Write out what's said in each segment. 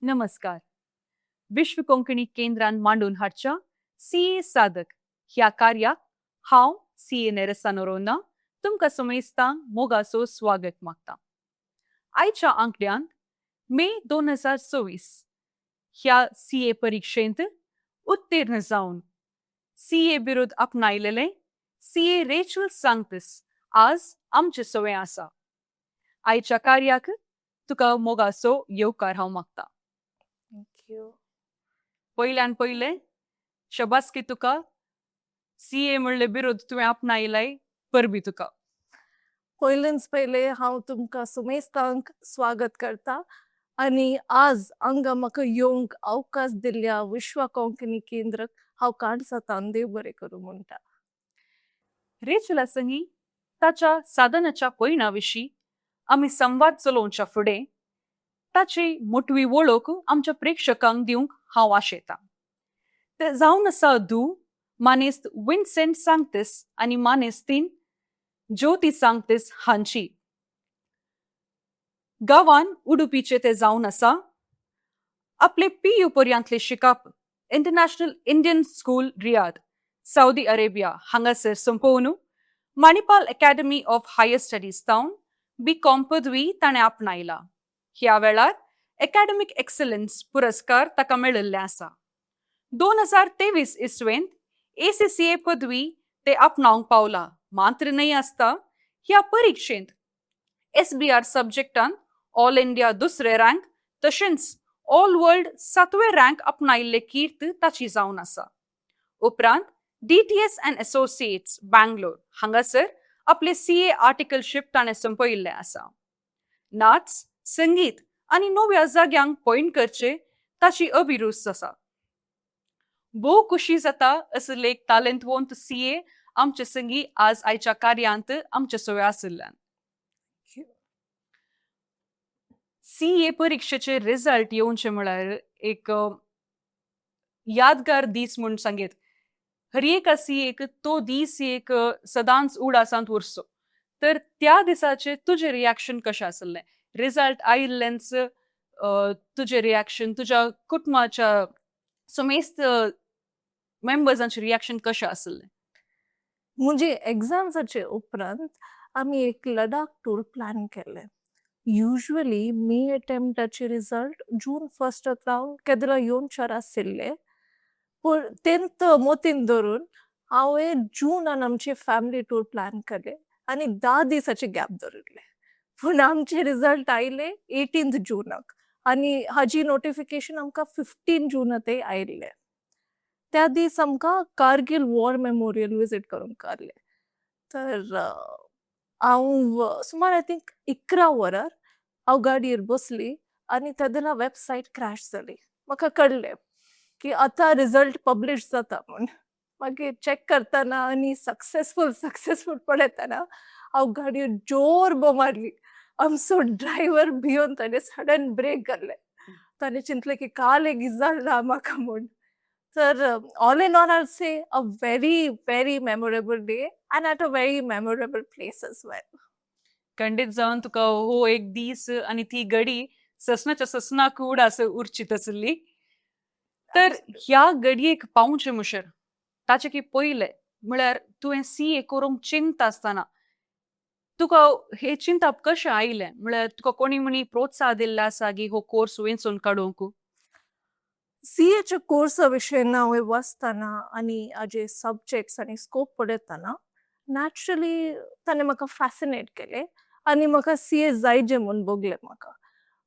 नमस्कार. विश्व कोंकणी केंद्रान मांडून हाडच्या सीए साधक ह्या कार्याक हांव सीए नेरसा नोरोन्ना तुमकां समेस्तांक मोगाचो स्वागत मागता. आयच्या आंकड्यांत मे 2026 ह्या सीए परिक्षेंत उत्तीर्ण जावन सीए बिरुद आपणायलेले सीए रेचल सांगतस आज आमचे सवे आसा. आयच्या कार्याक तुका मोगाचो येवकार हांव मागता. थँक्यू. पयल्यान पयलें शबासकी तुका सीए म्हणले बिरुद तुवें आपणायलाय परबी तुका. पयलेंच पयले हांव तुमकां सुमेस्तांक स्वागत करता आनी आज हांगा म्हाका येवंक अवकाश दिल्ल्या विश्व कोंकणी केंद्राक हांव काणसातान देव बरें करूं म्हणटा. रेचला संगी ताच्या साधनाच्या पैणा विशीं आमी संवाद चलोवच्या फुडें ताची मोठवी वळख आमच्या प्रेक्षकांक दिवंक हांव आशेतां. ते जावन आसा धूव मानेस्त विन्सेंट सांगतस आनी मानेस्तीन ज्योती सांगतस हांची. गांवान उडुपीचे ते जावन आसा. आपले PU पर्यंतले शिकप international Indian school Riyadh Saudi Arabia हांगासर संपवन Manipal academy of higher studies तावन B.Com पदवी ताणें आपणायला. ह्या वेळार अकॅडमिक एक्सलन्स पुरस्कार ताका मेळिल्ले आसा. 2023 इसवेंत ACCA पदवी ते आपणावंक पावला. मात्र न्हय आसता ह्या परिक्षेंत SBR सब्जेक्टान ऑल इंडिया दुसरे रँक तशेंच ऑल वर्ल्ड 7वे रँक आपणायल्ले कीर्त ताची जावन आसा. उपरांत DTS अँड एसोसिएट्स बँगलोर हांगासर आपले CA आर्टिकलशिप ताणें संपयिल्लें आसा. नाच, संगीत आनी नव्या जाग्यांक पैण करचे ताची अभिरूच आसा. भोव खुशी जाता असले एक तालंतवंत CA आमचे संगी आज आयच्या कार्यांत आमचे सोय आशिल्ल्यान. CA परिक्षेचे रिझल्ट येवचे म्हळ्यार एक यादगार दीस म्हूण सांगेत. हर एका CAक तो दीस एक सदांच उडासांत उरसो. तर त्या दिसाचे तुझे रिॲक्शन कशें आसलें? रिझल्ट आयिल्ल्यानच तुझे रिॲक्शन तुज्या कुटुंबाच्या समेस्त मेंबर्सांचे रिॲक्शन कशें आसलें? म्हणजे एग्जाम्साचे उपरांत आमी एक लडाख टूर प्लॅन केले. युजली मे अटेम्प्टाचे रिझल्ट जून 1 जावन केदला येवनचार आशिल्ले. पूण तेंत मोतीन धरून हांवें जूनान आमची फॅमिली टूर प्लॅन केले आनी 10 दिसाचे गॅप धरिल्ले. पूण आमचे रिझल्ट आयले 18 जूनाक आनी हाजी नोटिफिकेशन आमकां 15 जूनातय आयिल्लें. त्या दीस आमकां कारगिल वॉर मेमोरियल विजीट करूंक आसलें. तर हांव सुमार आय थिंक 11 वरां हांव गाडयेर बसली आनी तेदना वेबसायट क्रॅश जाली. म्हाका कळ्ळें की आतां रिझल्ट पब्लीश जाता म्हूण. मागीर चॅक करतना आनी सक्सेसफूल पळयतना हांव गाडयेर जोर मारली. आमचो ड्रायव्हर भियोन ताणें सडन ब्रेक घातले. ताणें चिंतलें की काल लेगीत जालां म्हाका म्हूण. तर all in all I will say a very memorable day and at a very memorable place as well. खंडीत जावन तुका हो एक दीस आनी ती घडी ससनाच्या ससनाक उडास उरचीत आसली. तर ह्या घडयेक पावचे मुशेर ताचे की पयले म्हळ्यार तुवें CA करूंक चिंत आसतना तुका हे चिंतप कशें आयलें? म्हळ्यार तुका कोणी म्हणी प्रोत्साह दिल्लो आसा की हो कोर्स वेंचून काडूंक? CAच्या कोर्सा विशयी हांवें वाचतना आनी हाजे सब्जेक्ट्स आनी स्कोप पळयतना नॅचरली ताणें म्हाका फॅसिनेट केलें आनी म्हाका CA जायचें म्हूण भोगलें म्हाका.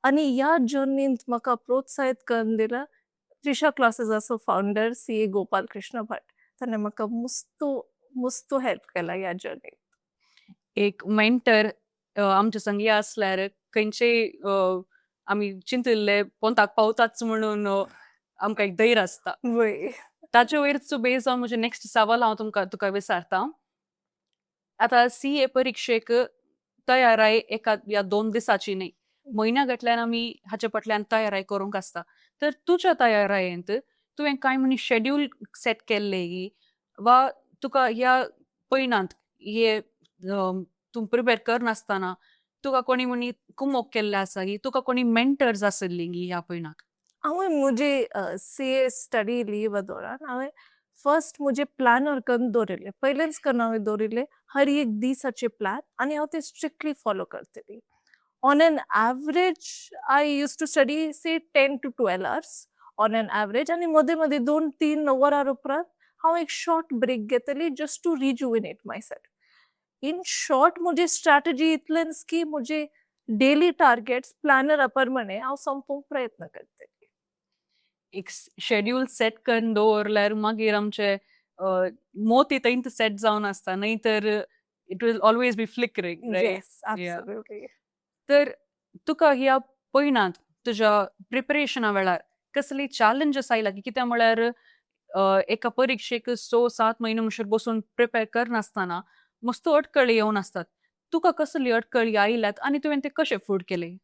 आनी ह्या जर्नींत म्हाका प्रोत्साहीत करून दिला त्रिशा क्लासेसाचो फावंडर CA गोपाल कृष्ण भट. ताणें म्हाका मुस्तू हेल्प केला ह्या जर्नींत. एक मेंटर आमचे संगी आसल्यार खंयचेय आमी चिंतिल्ले पोंताक पावताच म्हणून आमकां एक धैर्य आसता. वय. ताचे वयरचो बेज जावन म्हजे नेक्स्ट सवाल हांव तुका विचारतां. आतां CA परिक्षेक तयाराय एका या 2 दिसाची न्हय, म्हयन्या गटल्यान आमी हाचे फाटल्यान तयाराय करूंक आसता. तर तुज्या तयारेंत तुवें कांय म्हणी शेड्यूल सेट केल्ले वा तुका ह्या पैणांत हे तूं प्रिपेर करनासतना तुका कोणी म्हणी कुमोग केल्ले आसा तुका कोणी मेंटर्स आसिल्लीं ह्या पैणाक? हांवें मुझे सीए स्टडी लीव दौरान हांवें फर्स्ट मुझे प्लॅनर करून दवरिल्ले पयलेंच करून हांवें दवरिल्ले हर एक दिसाचे प्लॅन आनी हांव ते स्ट्रिक्टली फॉलो करतली on an average I used to study say 10 to 12 hours on an average आनी मदें मदें 2-3 वरां उपरांत हांव एक शॉर्ट ब्रेक घेतली just to rejuvenate myself in short मुझे स्ट्रॅटेजी इतलेंच की मुझे डेली टार्गेट्स प्लॅनर प्रमाणे हांव संपोवंक प्रयत्न करतली एक शेड्यूल सेट करून दवरल्यार मागीर आमचे मोती थंय सेट जावन आसता न्हय तर it will always be flickering right yes absolutely तर तुका ह्या पयणात तुज्या प्रिपरेशना वेळार कसली चॅलेंजेस आयला की कित्याक म्हळ्यार एका परीक्षेक 6-7 म्हयने म्हणसर बसून प्रिपेअर करनासतना मस्त अडकळी येवन आसतात तुका कसली अडकळी आयल्यात आनी तुवें ते कशे फूट केले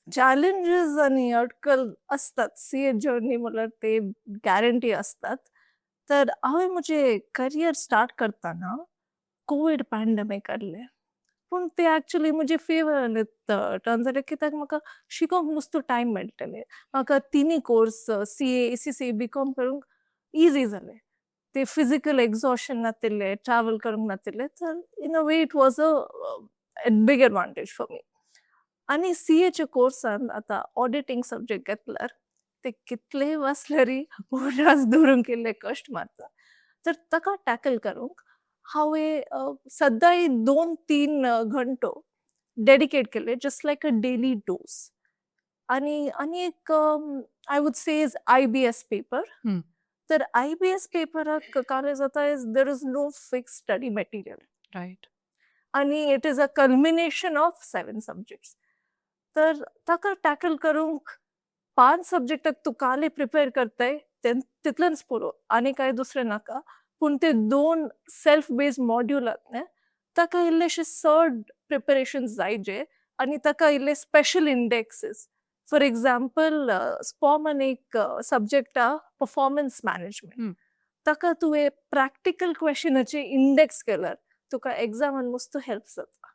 चॅलेंजेस आणि अडकल असतात सीए जर्नी म्हणल्यार ते गॅरंटी असतात तर हांवें म्हजें करियर स्टार्ट करतना कोवीड पॅन्डमिक आसलें पूण ते एक्चुअली म्हजे फेवरान टर्न जालें कित्याक म्हाका शिकोवंक मस्त टायम मेळटलें म्हाका तिनी कोर्स सीए एसीसी बीकॉम करूंक इजी जालें ते फिजिकल एक्झॉशन नातिल्लें ट्रॅव्हल करूंक नातिल्लें तर in a way it was a big advantage for me आनी सीएच्या कोर्सान आतां ऑडिटींग सब्जेक्ट घेतल्यार ते कितले वाचल्यारय उरास धरून केल्ले कश्ट मारता तर ताका टॅकल करूंक हांवें सदांय 2-3 घंटो डेडिकेट केले just like a daily dose आनी एक I would say is IBS paper hmm. तर IBS पेपराक काले जाता is there is no fix study material right आणि it is a culmination of 7 subjects तर ताका टॅकल करूंक 5 सब्जेक्टाक तूं काले प्रिपेअर करताय तितलेंच पुरो आनी कांय दुसरें नाका पूण ते 2 सेल्फ बेस्ड मॉड्युलात न्ही ताका इल्लेशे चड प्रिपरेशन जायजे आनी ताका इल्ले स्पेशल इंडेक्सीस फॉर एग्जाम्पल स्पॉमन एक सब्जेक्ट आ परफॉर्मन्स मॅनेजमेंट ताका तुवें प्रॅक्टिकल क्वेश्चनाचे इंडेक्स केल्यार तुका एग्जामान मस्त हेल्प जाता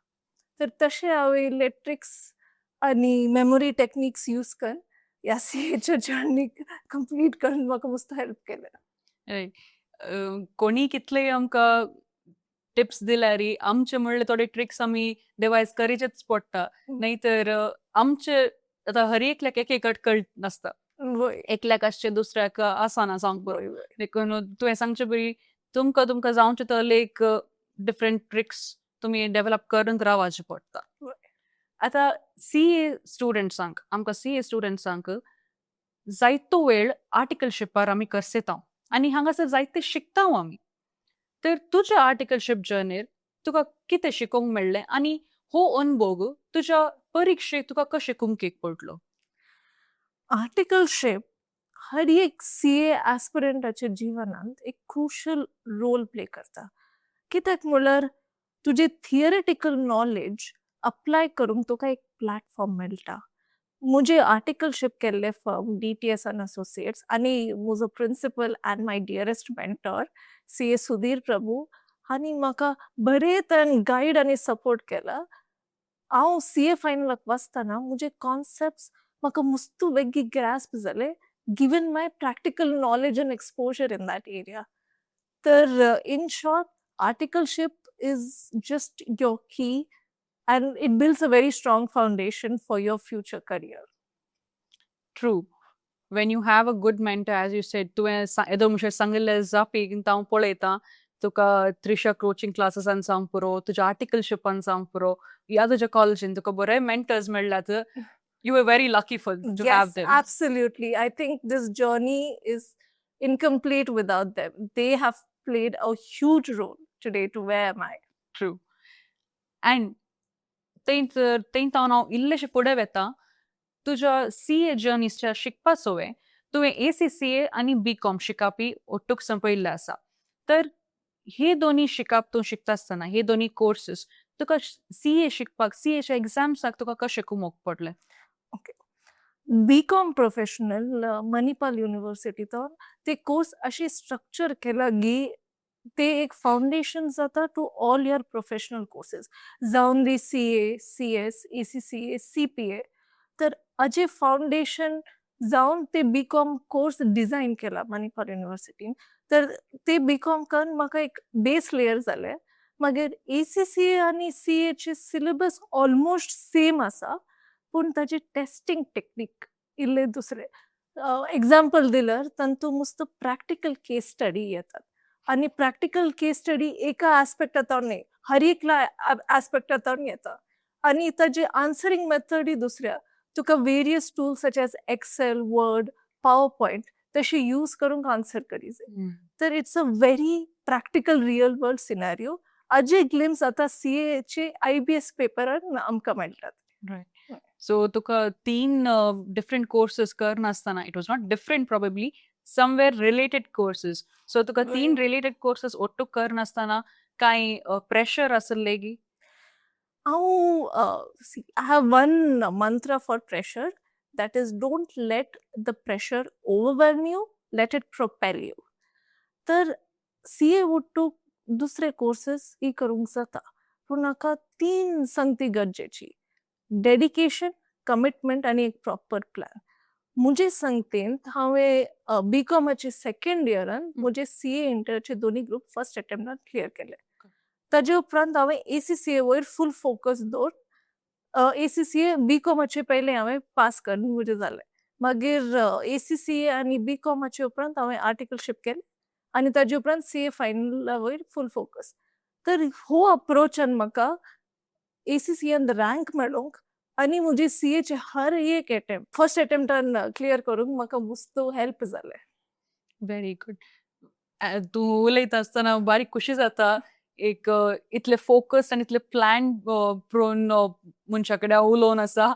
तर तशें हांवें इल्ले ट्रिक्स आनी मेमोरी टेक्निक्स यूज करून ह्या सीएच्या जर्नीक कंप्लीट करून म्हाका मस्त हेल्प केलें रायट कोणी कितले आमकां टिप्स दिल्यार आमचे म्हणले थोडे ट्रिक्स आमी डिवायस करीचेच पडटा नाही तर आमचे आतां हर एकल्याक एक एक अडकळ नासता वय एकल्याक आसचे दुसऱ्याक आसाना सांग वय वय देखून तुवें सांगचे बरी तुमकां जावचे तले एक डिफरंट ट्रिक्स तुमी डेव्हलप करून रावचे पडटा वय आतां सीए स्टुडंट्सांक आमकां सीए स्टुडंट्सांक जायतो वेळ आर्टिकलशिपार आमी करसेता आनी हांगासर जायते शिकतांव आमी तर तुज्या आर्टिकलशिप जर्नीर तुका कितें शिकोवंक मेळ्ळें आनी हो अनुभव तुज्या परीक्षेक तुका कशें कुमकेक पडलो आर्टिकलशिप हर एक सीए ॲस्पिरंटाच्या जिवनांत एक क्रुशल रोल प्ले करता कित्याक म्हणल्यार तुजें थियरेटिकल नॉलेज अप्लाय करूंक तुका एक प्लॅटफॉर्म मेळटा मुझे आर्टिकलशिप केल्ले फर्म DTS and Associates आनी म्हजो प्रिंसिपल एंड माय डियरेस्ट मेंटर सीए सुधीर प्रभू हांणी म्हाका बरे तरेन गायड आनी सपोर्ट केला हांव सीए फायनलाक वाचतना मुझे कॉन्सेप्ट्स म्हाका मस्त बेगी ग्रास्प जाले given my practical knowledge and exposure in that area तर in short articleship is just your key and it builds a very strong foundation for your future career. True. When you have a good mentor, as you said, तुवें येदो म्हणसर सांगिल्लें जापी हांव पळयतां तुका Trisha coaching क्लासेसान जावं पुरो तुज्या आर्टिकलशिपान जावं पुरो या तुज्या कॉलेजीन तुका बरे मेंटर्स मेळ्ळ्यात you are very lucky for to have Yes, them absolutely. I think this journey is incomplete without them. They have played a huge role today to where am I. True and थंय हांव इल्लेशें फुडें वेतां तुज्या CA जर्नीच्या शिकपा सोवे तुवें ACCA आनी BCom शिकापी ओट्टूक संपयल्ले आसा तर हे दोनी शिकाप तूं शिकता आसतना हे दोनी कोर्सीस तुका सीए शिकपाक सीएच्या एग्जाम्साक तुका कशें कुमोवंक पडलें बीकॉम प्रोफेशनल मणिपाल युनिव्हर्सिटीतून ते कोर्स अशी स्ट्रक्चर केला की ते एक फाउंडेशन जाता to all your professional courses जावन दी CA CS ACCA CPA तर अजे फाउंडेशन जावन ते बीकॉम कोर्स डिझायन केला मणिपाल युनिव्हर्सिटीन. तर ते बीकॉम करून म्हाका एक बेस लेयर जालें. मागीर ACCA आनी CA सिलेबस ऑलमोस्ट सेम आसा, पूण ताचे टेस्टिंग टेक्नीक इल्ले दुसरे. एग्जाम्पल दिल्यार तातूंत नुसतं प्रॅक्टिकल केस स्टडी येतात आनी प्रॅक्टिकल केस स्टडी एका ॲस्पेक्टांतल्यान न्ही, हर एकल्या ॲस्पेक्टांतल्यान येता आनी ताजे आन्सरींग मेथडूय दुसऱ्या. तुका various tools such as Excel, Word, PowerPoint तशे यूज करूंक आन्सर करी जाय. तर it's a very practical real world scenario. हाजे ग्लिम्स आतां CAचे IBS पेपरान आमकां मेळटात. रायट. सो तुका 3 डिफरंट कोर्सेस करनासतना it was not different probably somewhere related courses. So तुका 3 रिलेटेड कोर्सेस ओट्टू करनासतना कांय प्रेशर आसलें गी? I have one mantra for pressure, that is, don't let the pressure overwhelm you, let it propel you. तर CA उट्टू दुसरे courses ही करूंक जाता, पूण म्हाका 3 संगती गरजेची: डेडिकेशन, कमिटमेंट आनी एक प्रॉपर प्लॅन. मुजे संगतेंत हांवें बीकॉमाचे सेकंड इयरान मुजे CA इंटरचे दोनी ग्रुप फर्स्ट अटेम्प्टान क्लियर केले. ताजे उपरांत हांवें ACCA वयर फूल फोकस दवरून ACCA बीकॉमाचे पयलें हांवें पास करून मुजें जालें. मागीर ACCA आनी बीकॉमाचे उपरांत हांवें आर्टिकलशीप केलें आनी ताजे उपरांत CA फायनला वयर फूल फोकस. तर हो अप्रोचान म्हाका ACCAन रँक मेळोंक आनी मुजे CAचे हर एक अटेम्प्ट फर्स्ट अटेम्प्टान क्लियर करूंक म्हाका मस्तो हेल्प जालें. Very good. तूं उलयता आसतना बारीक खुशी जाता. एक इतले फोकस्ड आनी इतले प्लॅन प्रोन मनशा कडेन उलोवन आसा.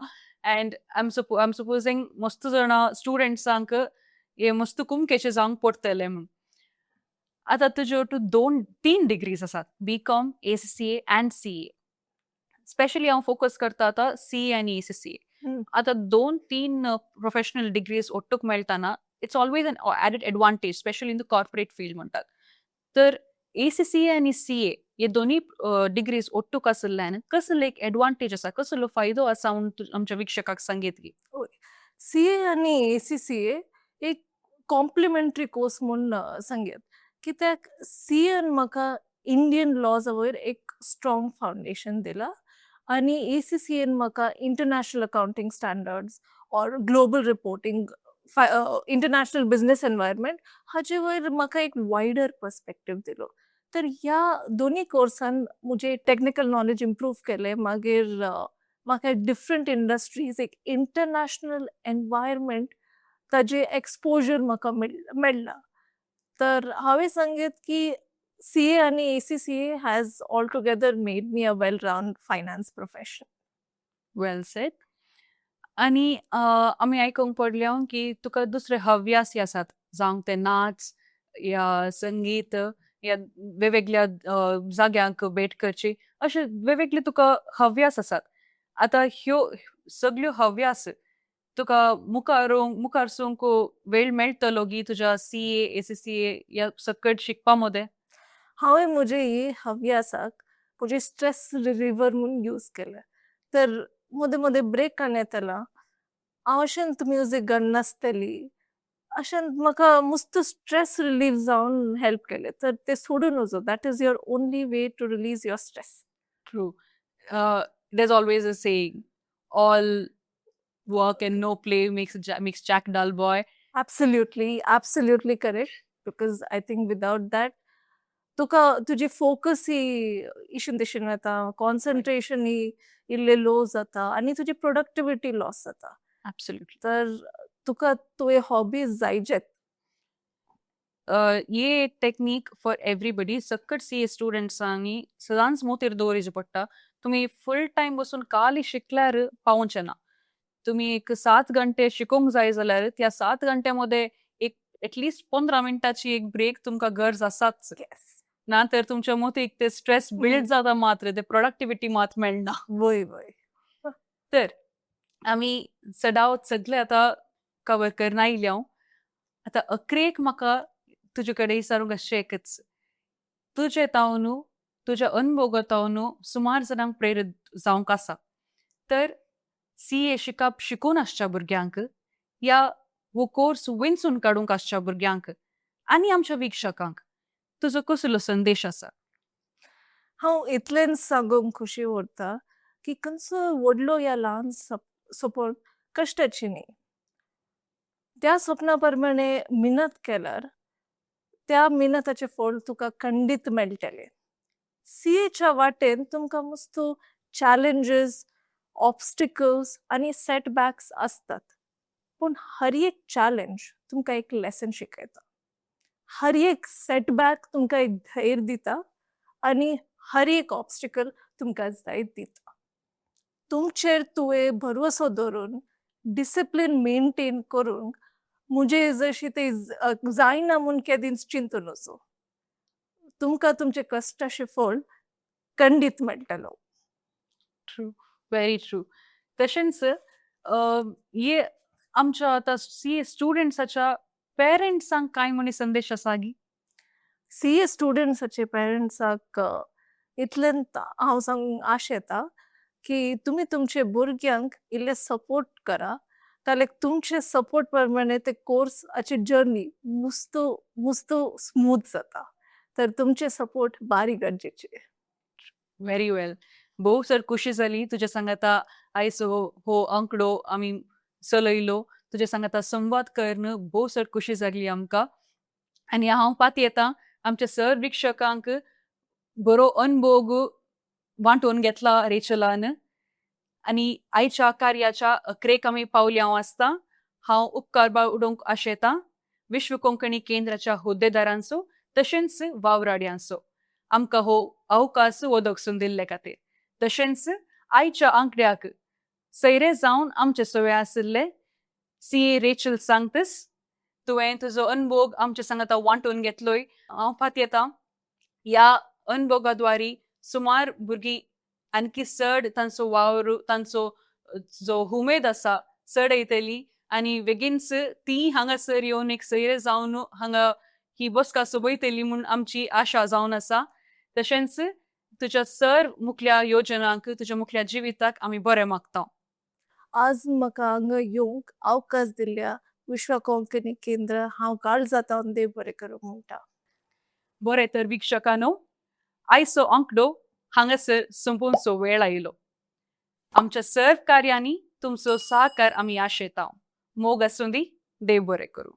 अँड आय एम सपोजींग मस्त जाणां स्टुडंट्सांक हे मस्त कुमकेचे जावंक पडटले म्हूण. आतां तुज्यो 3 डिग्रीज आसात, BCom, ACCA and CA. Specially हांव फोकस करता आतां CA आनी ACCA. आतां 2-3 प्रोफेशनल डिग्रीज ओट्टूक मेळटाना it's always an added advantage, specially in the corporate field म्हणटात. तर ACCA आनी CA हे दोनी डिग्रीज ओट्टूक आसल्यान कसलो एक एडवांटेज आसा, कसलो फायदो आसा म्हूण आमच्या विक्षकाक सांगीत गी? CA आनी ACCA एक कॉम्प्लिमेंटरी कोर्स म्हूण सांगयात, कित्याक CAन म्हाका इंडियन लॉजा वयर एक स्ट्रॉंग फावंडेशन दिलां आनी ACCAन म्हाका international accounting standards or global reporting, international business environment हाचे वयर म्हाका एक वायडर पर्स्पेक्टीव दिलो. तर ह्या दोनी कोर्सान मुजे टेक्निकल नॉलेज इम्प्रूव केलें. मागीर म्हाका डिफरंट इंडस्ट्रीज, एक इंटरनॅशनल एनवायरमेंट ताजे एक्सपोजर म्हाका मेळ्ळां. तर हांवें सांगीत की CA आनी ACCA has all together made me a well round finance professional. Well sed. आनी आमी आयकूंक पडल्या की तुका दुसरे हव्यास आसात, जावं ते नाच या संगीत या वेगवेगळ्या जाग्यांक भेट करची, अशे वेगवेगळे तुका हव्यास आसात. आतां ह्यो सगळ्यो हव्यास तुका मुखार सोंक वेळ मेळटलो गी तुज्या CA, ACCA या सकट शिकपा मदें? हांवें मुजे हे हव्यासाक मुजे स्ट्रेस रिलीवर म्हूण यूज केले. तर मदें मदें ब्रेकान येताना हांव अशेंत म्युजीक गावन नाचतली, अशेंत म्हाका मस्त स्ट्रेस रिलीव जावन हेल्प केलें. तर ते सोडून वचो, that is your only way to release your stress. True. There's always a saying, all work and no play makes Jack dull boy. Absolutely correct. Because I think without that, तुका तुजी focus ही इशून तिशून वता, concentration ही इल्लें low जाता आनी तुजी productivity loss जाता. Absolutely. तर तुका तुवें hobbies जायजेत. ये एक टेक्नीक फॉर एव्हरीबडी. सकट CA स्टुडंट्सांनी सदांच मोतीर दवरचें पडटा. तुमी फूल टायम बसून खाली शिकल्यार पावोवचें ना. तुमी एक 7 घंटे शिकूंक जाय जाल्यार त्या 7 घंट्यामध्ये एक एटलीस्ट 15 मिनटाची एक ब्रेक तुमकां गरज आसाच. ना तर तुमच्या मोतीक ते स्ट्रेस बिल्ड जाता मात्र ते प्रोडक्टिविटी मात मेळना. वय. तर आमी सगळे आतां कवर करना आयल्या. आतां अक्रेक म्हाका तुजे कडेन विचारूंक आसचें एकच. तुजे तावनू, तुज्या अनुभवातावनू सुमार जाणांक प्रेरीत जावंक आसा. तर CA शिकप शिकून आसच्या भुरग्यांक या वो कोर्स विंचून काडूंक आसच्या भुरग्यांक आनी आमच्या विक्षकांक तुजो कसलो संदेश आसा? हांव इतलेंच सांगूंक खुशी उरता की खंयचो व्हडलो या ल्हान सपोन कश्टाची न्ही. त्या सपना प्रमाणे मेहनत केल्यार त्या मेहनताचें फळ तुका खंडीत मेळटलें. सीएच्या वाटेन तुमकां मस्तो चॅलेंजीस, ऑब्स्टिकल्स आनी सेटबॅक्स आसतात. पूण हर एक चॅलेंज तुमकां एक लेसन शिकयता. हर एक सेटबॅक तुमकां एक धैर्य दिता आनी हर एक ऑब्स्टिकल तुमकां जायत दिता. तुमचेर तुवें भरवसो दवरून डिसिप्लीन मेंटेन करूंक मुझे जशी ते जायना म्हूण केदींच चिंतू नजो. तुमकां तुमचे कश्टाचें फळ खंडीत मेळटलो. True, very true. तशेंच हे आमच्या आतां सीए स्टुडंट्साच्या पेरंट्सांक कांय म्हणी संदेश आसा गी? सीए स्टुडंट्साचे पेरंट्साक इतलें हांव सांगूंक आशेता की तुमी तुमचे भुरग्यांक इल्लें सपोर्ट करा. जाल्यार तुमचे सपोर्ट प्रमाणे ते कोर्साची जर्नी मुस्तो स्मूथ जाता. तर तुमचे सपोर्ट बारी गरजेचे. व्हेरी वेल. भोव सर खुशी जाली तुजे सांगाता आयज हो अंकडो आमी चलयलो. तुजे सांगाता संवाद करून भोव सर खुशी जाली आमकां. आनी हांव पात येतां आमच्या सर विक्षकांक बरो अनुभव वांटून घेतला रेचलान. आनी आयच्या कार्याच्या अखेरेक आमी पावली हांव आसता. हांव उपकार बावडोवंक आशेतां विश्व कोंकणी केंद्राच्या हुद्देदारांचो तशेंच वावराड्यांचो आमकां हो अवकाश वदगसून दिल्ले खातीर. तशेंच आयच्या आंकड्याक सैरे जावन आमचे सोवे आशिल्ले सीए रेचल सांगतस. तुवें तुजो अनुभव आमचे सांगाता वांटून घेतलोय. हांव पात येतां ह्या अनुभवाद्वारे सुमार भुरगीं आणकी चड तांचो वावर तांचो जो उमेद आसा चड येतली आनी बेगीनच ती हांगासर येवन एक सैरे जावन हांगा ही बसका सोबयतली म्हूण आमची आशा जावन आसा. तशेंच तुज्या सर मुखल्या योजनांक तुज्या मुखल्या जिविताक आमी बरें मागता. आज म्हाका हांगा येवंक अवकाश दिल्ल्या विश्व कोंकणी केंद्र हांव काळजांतल्यान देव बरें करूं म्हणटा. बरें तर विक्षकांनो, आयचो अंकडो हांगासर संपोवचो वेळ आयलो. आमच्या सर्व कार्यांनी तुमचो सहकार आमी आशेतां. मोग आसूं दी, देव बरें करूं.